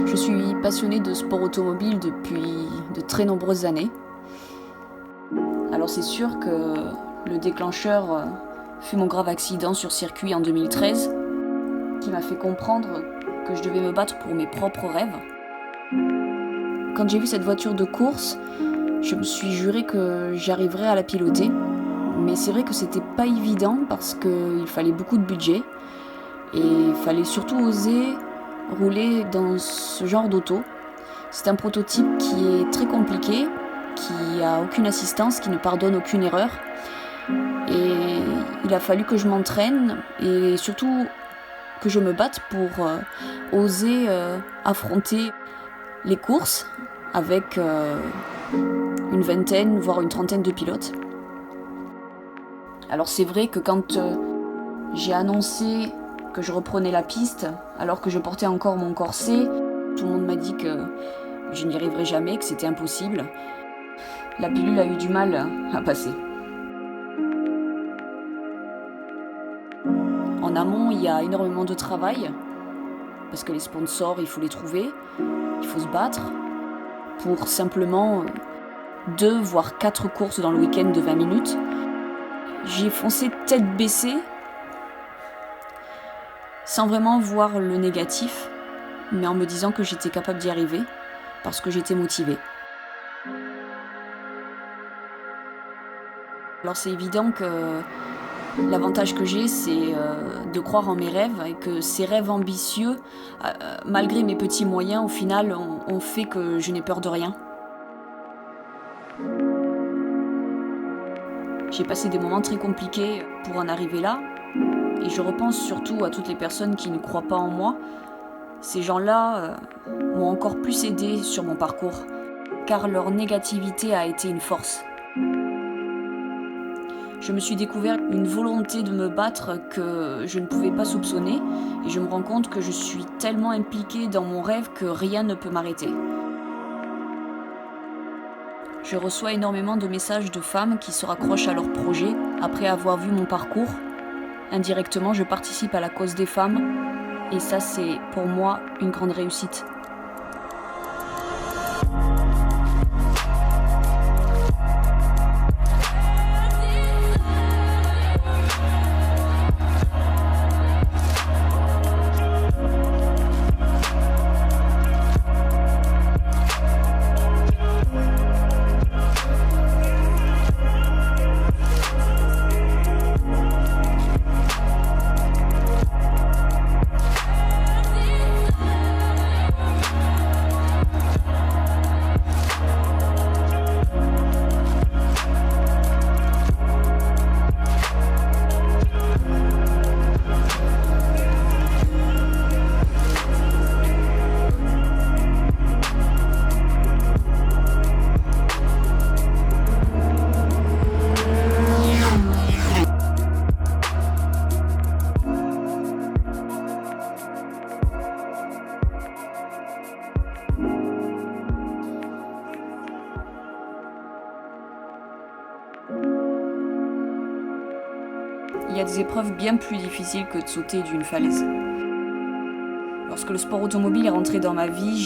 Je suis passionnée de sport automobile depuis de très nombreuses années. Alors c'est sûr que le déclencheur fut mon grave accident sur circuit en 2013, qui m'a fait comprendre que je devais me battre pour mes propres rêves. Quand j'ai vu cette voiture de course, je me suis juré que j'arriverais à la piloter. Mais c'est vrai que c'était pas évident parce qu'il fallait beaucoup de budget et il fallait surtout oser rouler dans ce genre d'auto. C'est un prototype qui est très compliqué, qui a aucune assistance, qui ne pardonne aucune erreur. Et il a fallu que je m'entraîne et surtout que je me batte pour oser affronter les courses avec une vingtaine, voire une trentaine de pilotes. Alors c'est vrai que quand j'ai annoncé que je reprenais la piste, alors que je portais encore mon corset, tout le monde m'a dit que je n'y arriverais jamais, que c'était impossible. La pilule a eu du mal à passer. En amont, il y a énormément de travail, parce que les sponsors, il faut les trouver, il faut se battre pour simplement 2 voire 4 courses dans le week-end de 20 minutes. J'ai foncé tête baissée, sans vraiment voir le négatif, mais en me disant que j'étais capable d'y arriver, parce que j'étais motivée. Alors c'est évident que l'avantage que j'ai, c'est de croire en mes rêves, et que ces rêves ambitieux, malgré mes petits moyens, au final, ont fait que je n'ai peur de rien. J'ai passé des moments très compliqués pour en arriver là, et je repense surtout à toutes les personnes qui ne croient pas en moi. Ces gens-là m'ont encore plus aidé sur mon parcours, car leur négativité a été une force. Je me suis découvert une volonté de me battre que je ne pouvais pas soupçonner, et je me rends compte que je suis tellement impliquée dans mon rêve que rien ne peut m'arrêter. Je reçois énormément de messages de femmes qui se raccrochent à leur projet après avoir vu mon parcours. Indirectement, je participe à la cause des femmes et ça, c'est pour moi une grande réussite. Il y a des épreuves bien plus difficiles que de sauter d'une falaise. Lorsque le sport automobile est rentré dans ma vie,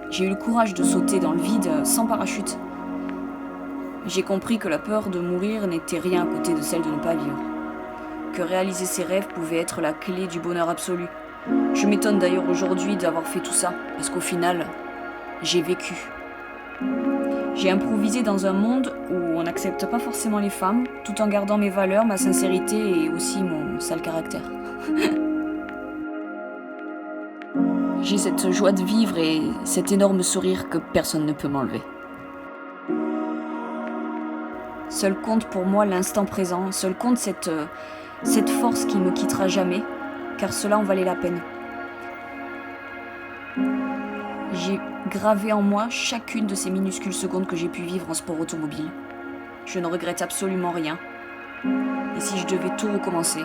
j'ai eu le courage de sauter dans le vide sans parachute. J'ai compris que la peur de mourir n'était rien à côté de celle de ne pas vivre. Que réaliser ses rêves pouvait être la clé du bonheur absolu. Je m'étonne d'ailleurs aujourd'hui d'avoir fait tout ça, parce qu'au final, j'ai vécu. J'ai improvisé dans un monde où on n'accepte pas forcément les femmes, tout en gardant mes valeurs, ma sincérité et aussi mon sale caractère. J'ai cette joie de vivre et cet énorme sourire que personne ne peut m'enlever. Seul compte pour moi l'instant présent, seul compte cette force qui ne me quittera jamais, car cela en valait la peine. J'ai gravé en moi chacune de ces minuscules secondes que j'ai pu vivre en sport automobile. Je ne regrette absolument rien. Et si je devais tout recommencer,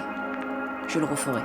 je le referais.